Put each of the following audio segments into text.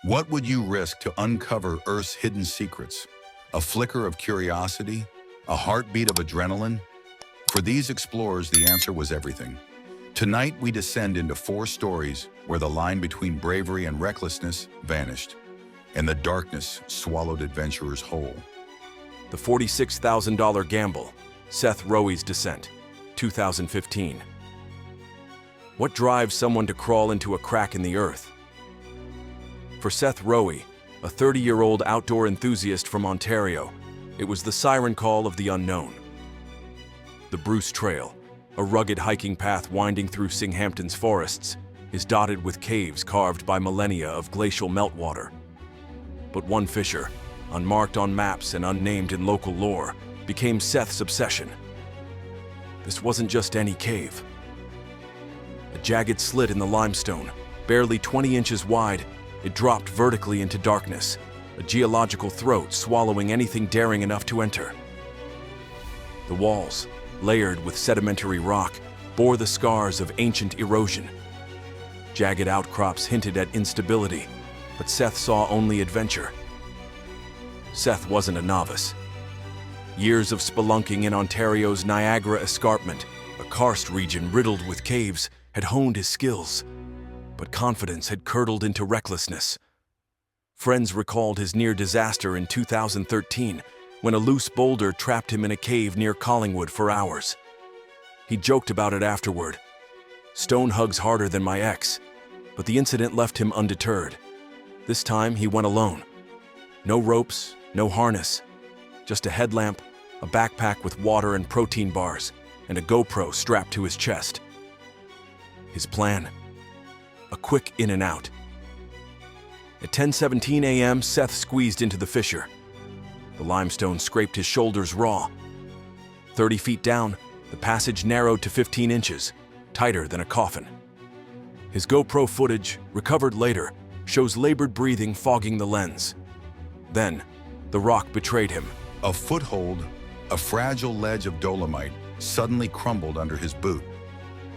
What would you risk to uncover Earth's hidden secrets? A flicker of curiosity? A heartbeat of adrenaline? For these explorers, the answer was everything. Tonight, we descend into 4 stories where the line between bravery and recklessness vanished, and the darkness swallowed adventurers whole. The $46,000 Gamble, Seth Rowe's Descent, 2015. What drives someone to crawl into a crack in the earth? For Seth Rowe, a 30-year-old outdoor enthusiast from Ontario, it was the siren call of the unknown. The Bruce Trail, a rugged hiking path winding through Singhampton's forests, is dotted with caves carved by millennia of glacial meltwater. But one fissure, unmarked on maps and unnamed in local lore, became Seth's obsession. This wasn't just any cave. A jagged slit in the limestone, barely 20 inches wide, it dropped vertically into darkness, a geological throat swallowing anything daring enough to enter. The walls, layered with sedimentary rock, bore the scars of ancient erosion. Jagged outcrops hinted at instability, but Seth saw only adventure. Seth wasn't a novice. Years of spelunking in Ontario's Niagara Escarpment, a karst region riddled with caves, had honed his skills, but confidence had curdled into recklessness. Friends recalled his near disaster in 2013 when a loose boulder trapped him in a cave near Collingwood for hours. He joked about it afterward. "Stone hugs harder than my ex," but the incident left him undeterred. This time he went alone. No ropes, no harness, just a headlamp, a backpack with water and protein bars, and a GoPro strapped to his chest. His plan? A quick in and out. At 10:17 a.m., Seth squeezed into the fissure. The limestone scraped his shoulders raw. 30 feet down, the passage narrowed to 15 inches, tighter than a coffin. His GoPro footage, recovered later, shows labored breathing fogging the lens. Then, the rock betrayed him. A foothold, a fragile ledge of dolomite, suddenly crumbled under his boot.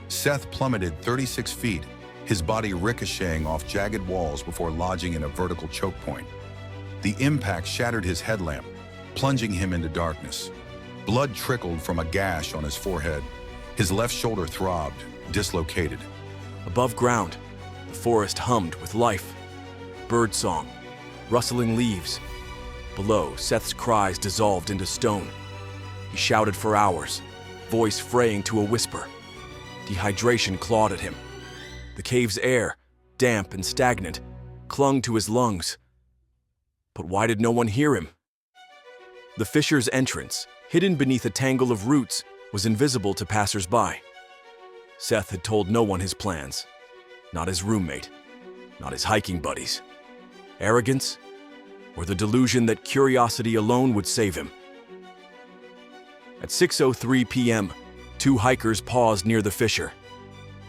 Seth plummeted 36 feet, his body ricocheting off jagged walls before lodging in a vertical choke point. The impact shattered his headlamp, plunging him into darkness. Blood trickled from a gash on his forehead. His left shoulder throbbed, dislocated. Above ground, the forest hummed with life. Birdsong, rustling leaves. Below, Seth's cries dissolved into stone. He shouted for hours, voice fraying to a whisper. Dehydration clawed at him. The cave's air, damp and stagnant, clung to his lungs. But why did no one hear him? The fissure's entrance, hidden beneath a tangle of roots, was invisible to passers-by. Seth had told no one his plans. Not his roommate, not his hiking buddies. Arrogance, or the delusion that curiosity alone would save him? At 6:03 p.m., 2 hikers paused near the fissure.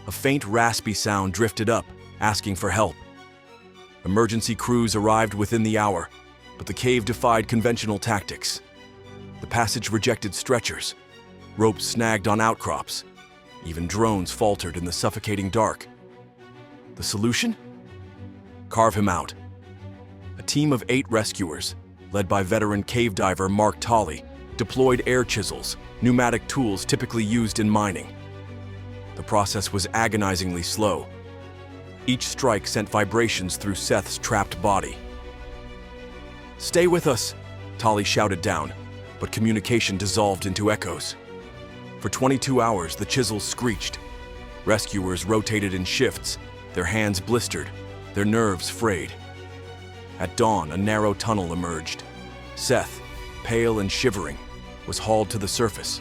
A faint raspy sound drifted up, asking for help. Emergency crews arrived within the hour, but the cave defied conventional tactics. The passage rejected stretchers. Ropes snagged on outcrops. Even drones faltered in the suffocating dark. The solution? Carve him out. A team of 8 rescuers, led by veteran cave diver Mark Tolley, deployed air chisels, pneumatic tools typically used in mining. The process was agonizingly slow. Each strike sent vibrations through Seth's trapped body. "Stay with us," Tolley shouted down, but communication dissolved into echoes. For 22 hours, the chisels screeched. Rescuers rotated in shifts, their hands blistered, their nerves frayed. At dawn, a narrow tunnel emerged. Seth, pale and shivering, was hauled to the surface.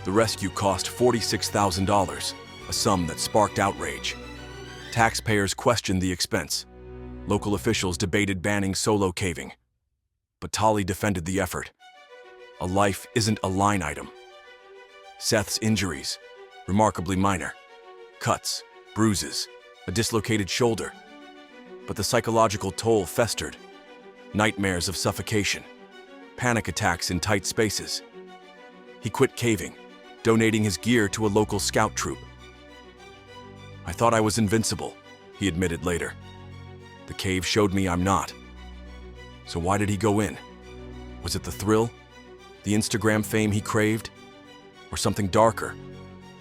The rescue cost $46,000, a sum that sparked outrage. Taxpayers questioned the expense. Local officials debated banning solo caving. But Tolley defended the effort. A life isn't a line item. Seth's injuries, remarkably minor. Cuts, bruises, a dislocated shoulder. But the psychological toll festered. Nightmares of suffocation. Panic attacks in tight spaces. He quit caving, donating his gear to a local scout troop. "I thought I was invincible," he admitted later. The cave showed me I'm not. So why did he go in? Was it the thrill? The Instagram fame he craved? Or something darker?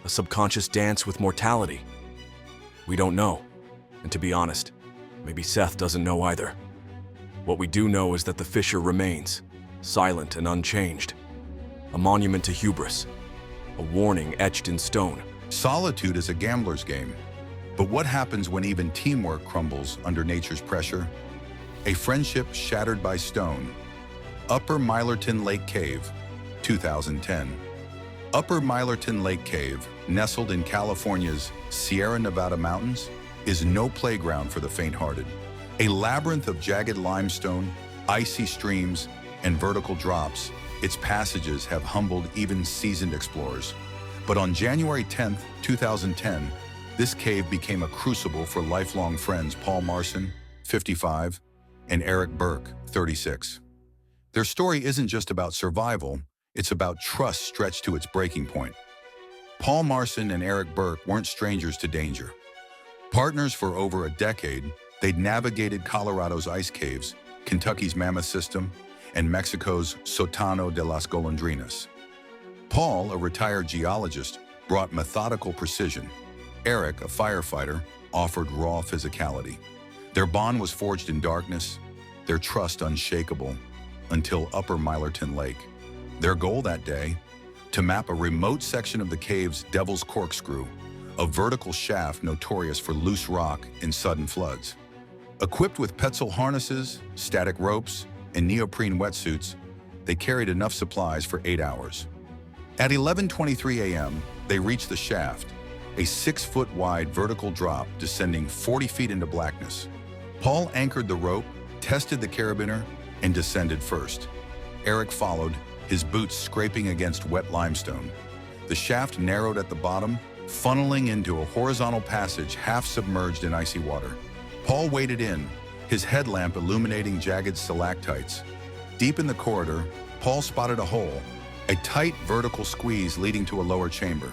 A subconscious dance with mortality? We don't know. And to be honest, maybe Seth doesn't know either. What we do know is that the fissure remains, silent and unchanged. A monument to hubris. A warning etched in stone. Solitude is a gambler's game. But what happens when even teamwork crumbles under nature's pressure? A friendship shattered by stone. Upper Millerton Lake Cave, 2010. Upper Millerton Lake Cave, nestled in California's Sierra Nevada mountains, is no playground for the faint-hearted. A labyrinth of jagged limestone, icy streams, and vertical drops, its passages have humbled even seasoned explorers. But on January 10, 2010, this cave became a crucible for lifelong friends Paul Marson, 55, and Eric Burke, 36. Their story isn't just about survival, it's about trust stretched to its breaking point. Paul Marson and Eric Burke weren't strangers to danger. Partners for over a decade, they'd navigated Colorado's ice caves, Kentucky's Mammoth System, and Mexico's Sotano de las Golondrinas. Paul, a retired geologist, brought methodical precision. Eric, a firefighter, offered raw physicality. Their bond was forged in darkness, their trust unshakable, until Upper Millerton Lake. Their goal that day, to map a remote section of the cave's Devil's Corkscrew, a vertical shaft notorious for loose rock in sudden floods. Equipped with Petzl harnesses, static ropes, and neoprene wetsuits, they carried enough supplies for 8 hours. At 11:23 a.m., they reached the shaft, a 6-foot-wide vertical drop descending 40 feet into blackness. Paul anchored the rope, tested the carabiner, and descended first. Eric followed, his boots scraping against wet limestone. The shaft narrowed at the bottom, funneling into a horizontal passage half submerged in icy water. Paul waded in, his headlamp illuminating jagged stalactites. Deep in the corridor, Paul spotted a hole, a tight vertical squeeze leading to a lower chamber.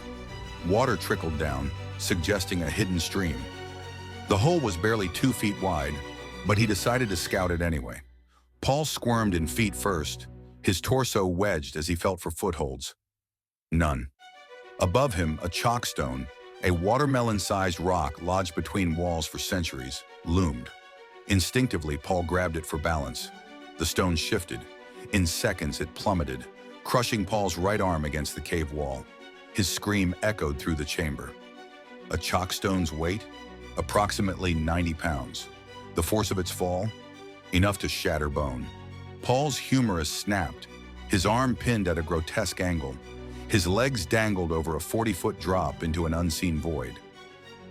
Water trickled down, suggesting a hidden stream. The hole was barely 2 feet wide, but he decided to scout it anyway. Paul squirmed in feet first, his torso wedged as he felt for footholds. None. Above him, a chalkstone, a watermelon-sized rock lodged between walls for centuries, loomed. Instinctively, Paul grabbed it for balance. The stone shifted. In seconds, it plummeted, crushing Paul's right arm against the cave wall. His scream echoed through the chamber. A chalkstone's weight? Approximately 90 pounds. The force of its fall? Enough to shatter bone. Paul's humerus snapped, his arm pinned at a grotesque angle. His legs dangled over a 40-foot drop into an unseen void.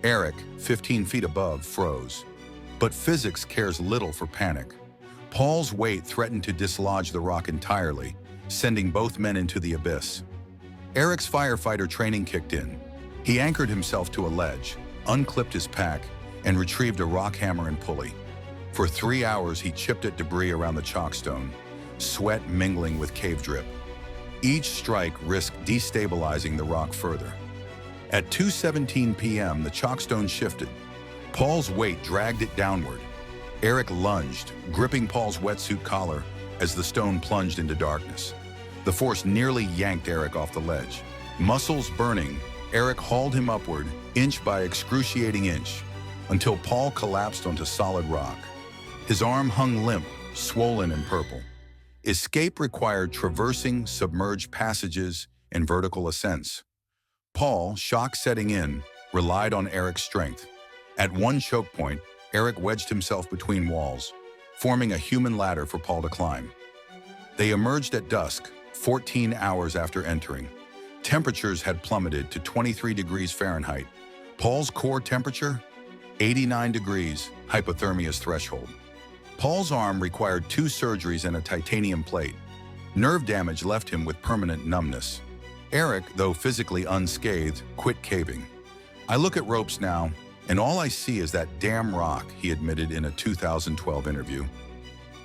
Eric, 15 feet above, froze. But physics cares little for panic. Paul's weight threatened to dislodge the rock entirely, sending both men into the abyss. Eric's firefighter training kicked in. He anchored himself to a ledge, unclipped his pack, and retrieved a rock hammer and pulley. For 3 hours, he chipped at debris around the chalkstone, sweat mingling with cave drip. Each strike risked destabilizing the rock further. At 2:17 p.m., the chalkstone shifted. Paul's weight dragged it downward. Eric lunged, gripping Paul's wetsuit collar as the stone plunged into darkness. The force nearly yanked Eric off the ledge. Muscles burning, Eric hauled him upward, inch by excruciating inch, until Paul collapsed onto solid rock. His arm hung limp, swollen and purple. Escape required traversing submerged passages and vertical ascents. Paul, shock setting in, relied on Eric's strength. At one choke point, Eric wedged himself between walls, forming a human ladder for Paul to climb. They emerged at dusk, 14 hours after entering. Temperatures had plummeted to 23 degrees Fahrenheit. Paul's core temperature? 89 degrees, hypothermia's threshold. Paul's arm required 2 surgeries and a titanium plate. Nerve damage left him with permanent numbness. Eric, though physically unscathed, quit caving. "I look at ropes now, and all I see is that damn rock," he admitted in a 2012 interview.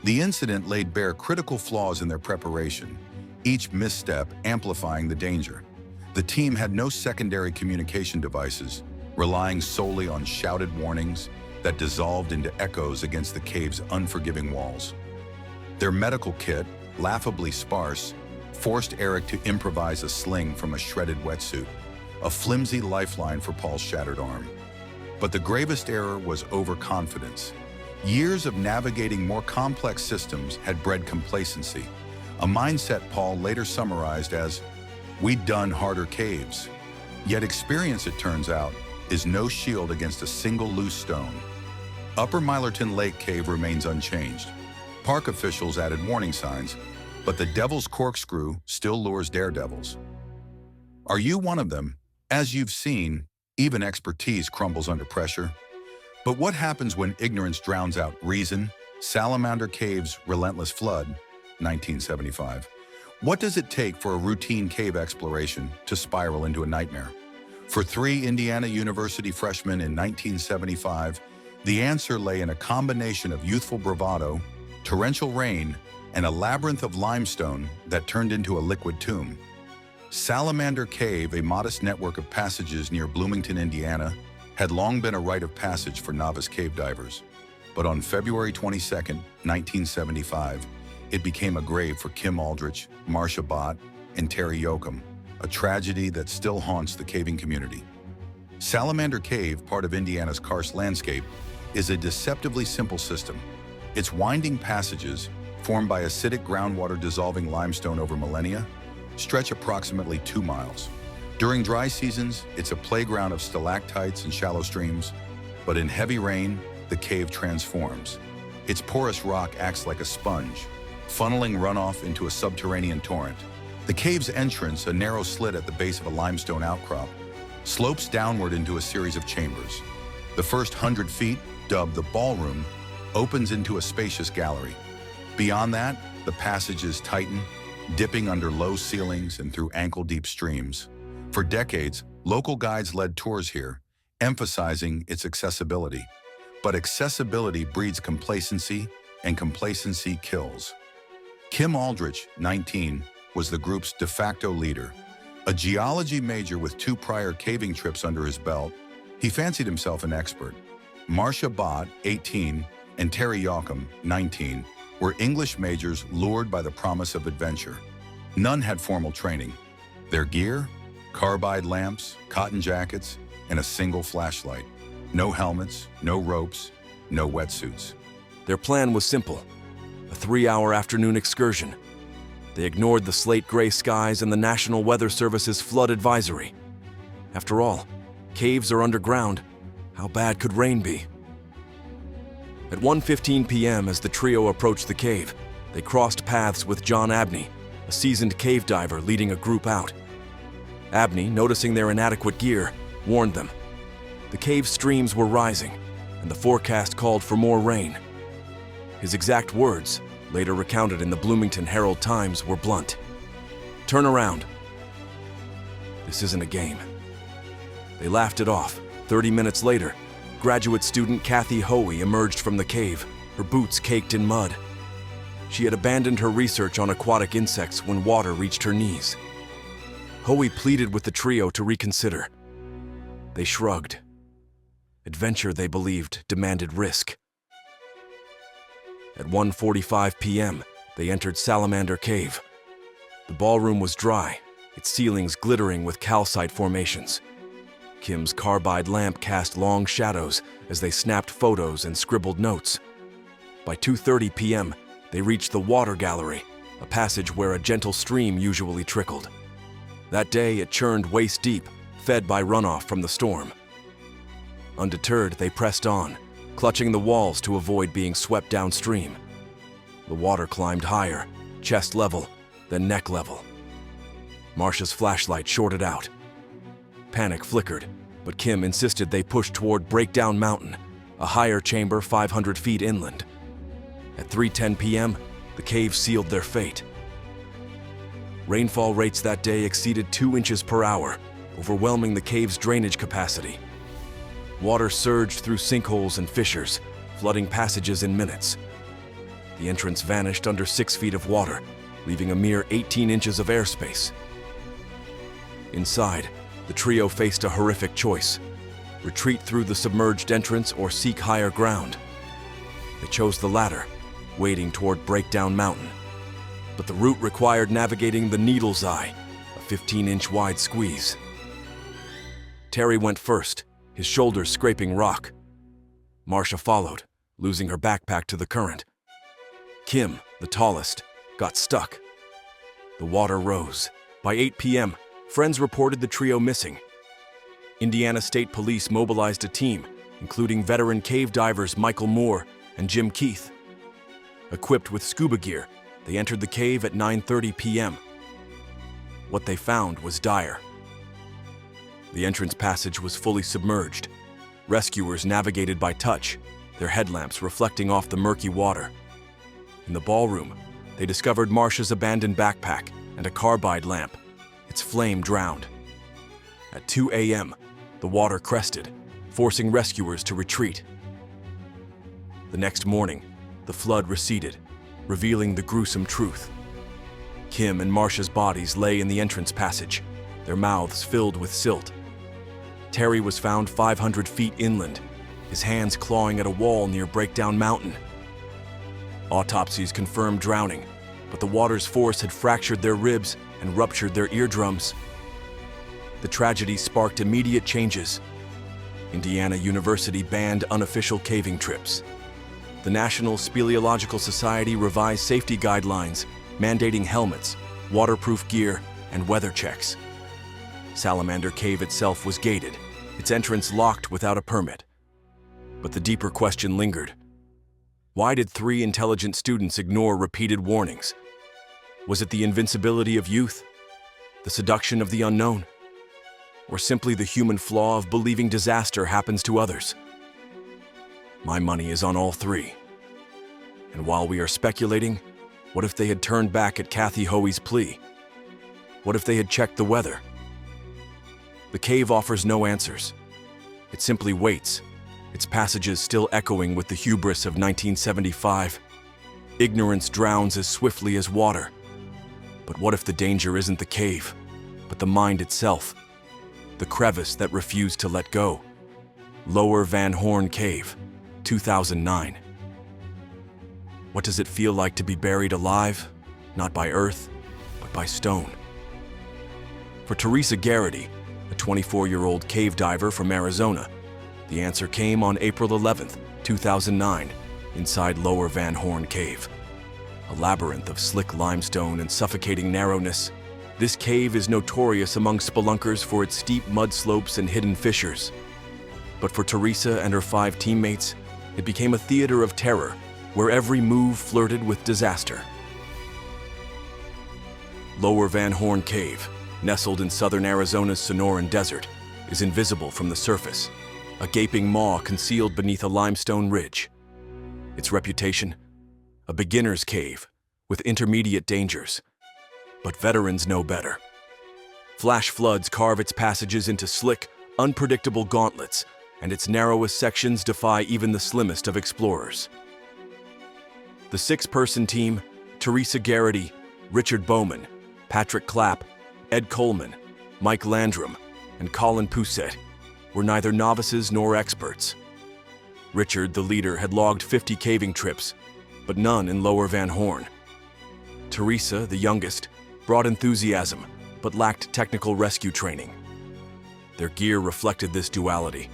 The incident laid bare critical flaws in their preparation, each misstep amplifying the danger. The team had no secondary communication devices, relying solely on shouted warnings, that dissolved into echoes against the cave's unforgiving walls. Their medical kit, laughably sparse, forced Eric to improvise a sling from a shredded wetsuit, a flimsy lifeline for Paul's shattered arm. But the gravest error was overconfidence. Years of navigating more complex systems had bred complacency, a mindset Paul later summarized as, "We'd done harder caves." Yet experience, it turns out, is no shield against a single loose stone. Upper Millerton Lake Cave remains unchanged. Park officials added warning signs, but the Devil's Corkscrew still lures daredevils. Are you one of them? As you've seen, even expertise crumbles under pressure. But what happens when ignorance drowns out reason? Salamander Cave's relentless flood, 1975. What does it take for a routine cave exploration to spiral into a nightmare? For three Indiana University freshmen in 1975, the answer lay in a combination of youthful bravado, torrential rain, and a labyrinth of limestone that turned into a liquid tomb. Salamander Cave, a modest network of passages near Bloomington, Indiana, had long been a rite of passage for novice cave divers. But on February 22, 1975, it became a grave for Kim Aldrich, Marcia Bott, and Terry Yoakum, a tragedy that still haunts the caving community. Salamander Cave, part of Indiana's karst landscape, is a deceptively simple system. Its winding passages, formed by acidic groundwater dissolving limestone over millennia, stretch approximately 2 miles. During dry seasons, it's a playground of stalactites and shallow streams, but in heavy rain, the cave transforms. Its porous rock acts like a sponge, funneling runoff into a subterranean torrent. The cave's entrance, a narrow slit at the base of a limestone outcrop, slopes downward into a series of chambers. The first 100 feet, dubbed the ballroom, opens into a spacious gallery. Beyond that, the passages tighten, dipping under low ceilings and through ankle-deep streams. For decades, local guides led tours here, emphasizing its accessibility. But accessibility breeds complacency, and complacency kills. Kim Aldrich, 19, was the group's de facto leader. A geology major with 2 prior caving trips under his belt, he fancied himself an expert. Marcia Bott, 18, and Terry Yoakum, 19, were English majors lured by the promise of adventure. None had formal training. Their gear? Carbide lamps, cotton jackets, and a single flashlight. No helmets, no ropes, no wetsuits. Their plan was simple: a 3-hour afternoon excursion. They ignored the slate-gray skies and the National Weather Service's flood advisory. After all, caves are underground. How bad could rain be? At 1:15 p.m., as the trio approached the cave, they crossed paths with John Abney, a seasoned cave diver leading a group out. Abney, noticing their inadequate gear, warned them. The cave streams were rising, and the forecast called for more rain. His exact words, later recounted in the Bloomington Herald-Times, were blunt. "Turn around. This isn't a game." They laughed it off. 30 minutes later, graduate student Kathy Hoey emerged from the cave, her boots caked in mud. She had abandoned her research on aquatic insects when water reached her knees. Hoey pleaded with the trio to reconsider. They shrugged. Adventure, they believed, demanded risk. At 1:45 p.m., they entered Salamander Cave. The ballroom was dry, its ceilings glittering with calcite formations. Kim's carbide lamp cast long shadows as they snapped photos and scribbled notes. By 2:30 p.m., they reached the water gallery, a passage where a gentle stream usually trickled. That day, it churned waist-deep, fed by runoff from the storm. Undeterred, they pressed on, clutching the walls to avoid being swept downstream. The water climbed higher, chest level, then neck level. Marcia's flashlight shorted out. Panic flickered, but Kim insisted they push toward Breakdown Mountain, a higher chamber 500 feet inland. At 3:10 p.m., the cave sealed their fate. Rainfall rates that day exceeded 2 inches per hour, overwhelming the cave's drainage capacity. Water surged through sinkholes and fissures, flooding passages in minutes. The entrance vanished under 6 feet of water, leaving a mere 18 inches of airspace. Inside, the trio faced a horrific choice: retreat through the submerged entrance, or seek higher ground. They chose the latter, wading toward Breakdown Mountain. But the route required navigating the Needle's Eye, a 15-inch wide squeeze. Terry went first, his shoulders scraping rock. Marcia followed, losing her backpack to the current. Kim, the tallest, got stuck. The water rose. By 8 p.m., friends reported the trio missing. Indiana State Police mobilized a team, including veteran cave divers Michael Moore and Jim Keith. Equipped with scuba gear, they entered the cave at 9:30 p.m. What they found was dire. The entrance passage was fully submerged. Rescuers navigated by touch, their headlamps reflecting off the murky water. In the ballroom, they discovered Marcia's abandoned backpack and a carbide lamp, its flame drowned. At 2 a.m., the water crested, forcing rescuers to retreat. The next morning, the flood receded, revealing the gruesome truth. Kim and Marcia's bodies lay in the entrance passage, their mouths filled with silt. Terry was found 500 feet inland, his hands clawing at a wall near Breakdown Mountain. Autopsies confirmed drowning, but the water's force had fractured their ribs and ruptured their eardrums. The tragedy sparked immediate changes. Indiana University banned unofficial caving trips. The National Speleological Society revised safety guidelines, mandating helmets, waterproof gear, and weather checks. Salamander Cave itself was gated, its entrance locked without a permit. But the deeper question lingered. Why did 3 intelligent students ignore repeated warnings? Was it the invincibility of youth? The seduction of the unknown? Or simply the human flaw of believing disaster happens to others? My money is on all 3. And while we are speculating, what if they had turned back at Kathy Hoey's plea? What if they had checked the weather? The cave offers no answers. It simply waits, its passages still echoing with the hubris of 1975. Ignorance drowns as swiftly as water. But what if the danger isn't the cave, but the mind itself? The crevice that refused to let go. Lower Van Horn Cave, 2009. What does it feel like to be buried alive, not by earth, but by stone? For Teresa Garrity, a 24-year-old cave diver from Arizona, the answer came on April 11th, 2009, inside Lower Van Horn Cave. A labyrinth of slick limestone and suffocating narrowness, this cave is notorious among spelunkers for its steep mud slopes and hidden fissures. But for Teresa and her 5 teammates, it became a theater of terror, where every move flirted with disaster. Lower Van Horn Cave, nestled in southern Arizona's Sonoran Desert, is invisible from the surface, a gaping maw concealed beneath a limestone ridge. Its reputation? A beginner's cave, with intermediate dangers. But veterans know better. Flash floods carve its passages into slick, unpredictable gauntlets, and its narrowest sections defy even the slimmest of explorers. The 6-person team, Teresa Garrity, Richard Bowman, Patrick Clapp, Ed Coleman, Mike Landrum, and Colin Pousset, were neither novices nor experts. Richard, the leader, had logged 50 caving trips, but none in Lower Van Horn. Teresa, the youngest, brought enthusiasm, but lacked technical rescue training. Their gear reflected this duality.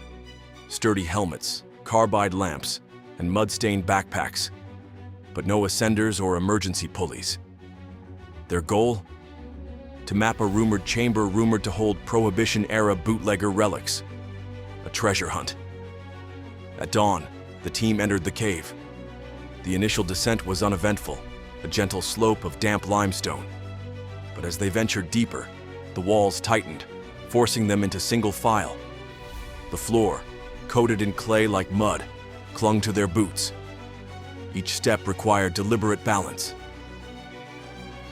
Sturdy helmets, carbide lamps, and mud-stained backpacks, but no ascenders or emergency pulleys. Their goal? To map a rumored chamber rumored to hold Prohibition-era bootlegger relics. A treasure hunt. At dawn, the team entered the cave. The initial descent was uneventful, a gentle slope of damp limestone. But as they ventured deeper, the walls tightened, forcing them into single file. The floor, coated in clay like mud, clung to their boots. Each step required deliberate balance.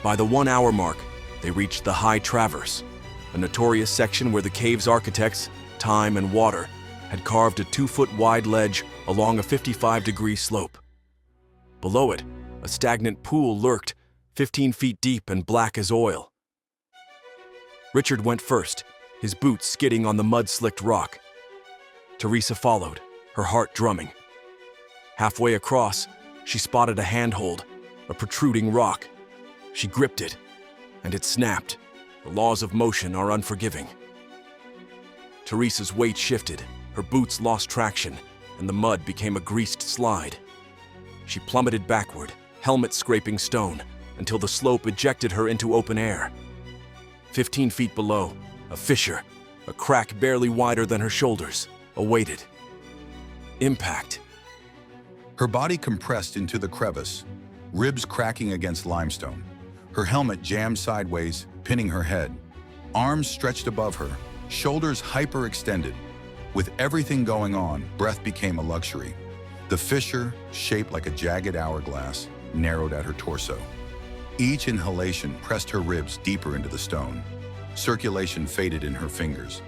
By the 1-hour mark, they reached the High Traverse, a notorious section where the cave's architects, time and water, had carved a 2-foot-wide ledge along a 55-degree slope. Below it, a stagnant pool lurked, 15 feet deep and black as oil. Richard went first, his boots skidding on the mud-slicked rock. Teresa followed, her heart drumming. Halfway across, she spotted a handhold, a protruding rock. She gripped it, and it snapped. The laws of motion are unforgiving. Teresa's weight shifted, her boots lost traction, and the mud became a greased slide. She plummeted backward, helmet scraping stone, until the slope ejected her into open air. 15 feet below, a fissure, a crack barely wider than her shoulders, awaited. Impact. Her body compressed into the crevice, ribs cracking against limestone. Her helmet jammed sideways, pinning her head. Arms stretched above her, shoulders hyperextended. With everything going on, breath became a luxury. The fissure, shaped like a jagged hourglass, narrowed at her torso. Each inhalation pressed her ribs deeper into the stone. Circulation faded in her fingers.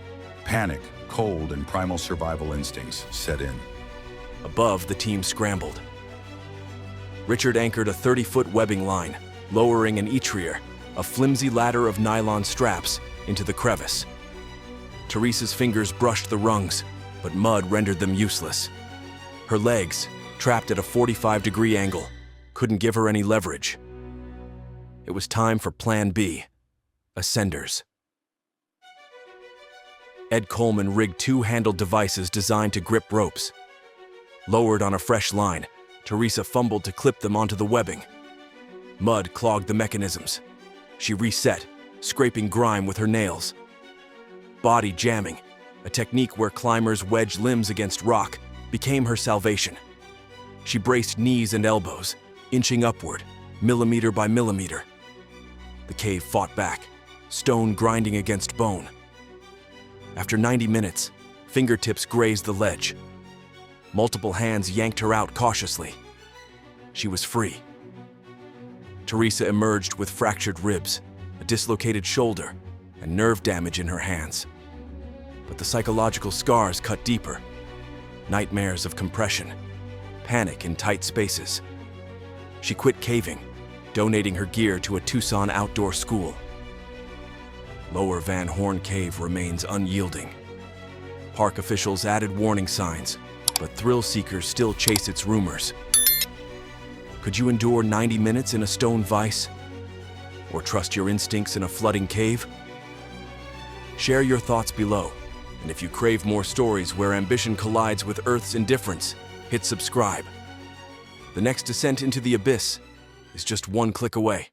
Panic, cold, and primal survival instincts set in. Above, the team scrambled. Richard anchored a 30-foot webbing line, lowering an etrier, a flimsy ladder of nylon straps, into the crevice. Teresa's fingers brushed the rungs, but mud rendered them useless. Her legs, trapped at a 45-degree angle, couldn't give her any leverage. It was time for Plan B, ascenders. Ed Coleman rigged two-handled devices designed to grip ropes. Lowered on a fresh line, Teresa fumbled to clip them onto the webbing. Mud clogged the mechanisms. She reset, scraping grime with her nails. Body jamming, a technique where climbers wedge limbs against rock, became her salvation. She braced knees and elbows, inching upward, millimeter by millimeter. The cave fought back, stone grinding against bone. After 90 minutes, fingertips grazed the ledge. Multiple hands yanked her out cautiously. She was free. Teresa emerged with fractured ribs, a dislocated shoulder, and nerve damage in her hands. But the psychological scars cut deeper. Nightmares of compression, panic in tight spaces. She quit caving, donating her gear to a Tucson outdoor school. Lower Van Horn Cave remains unyielding. Park officials added warning signs, but thrill seekers still chase its rumors. Could you endure 90 minutes in a stone vise? Or trust your instincts in a flooding cave? Share your thoughts below, and if you crave more stories where ambition collides with Earth's indifference, hit subscribe. The next descent into the abyss is just one click away.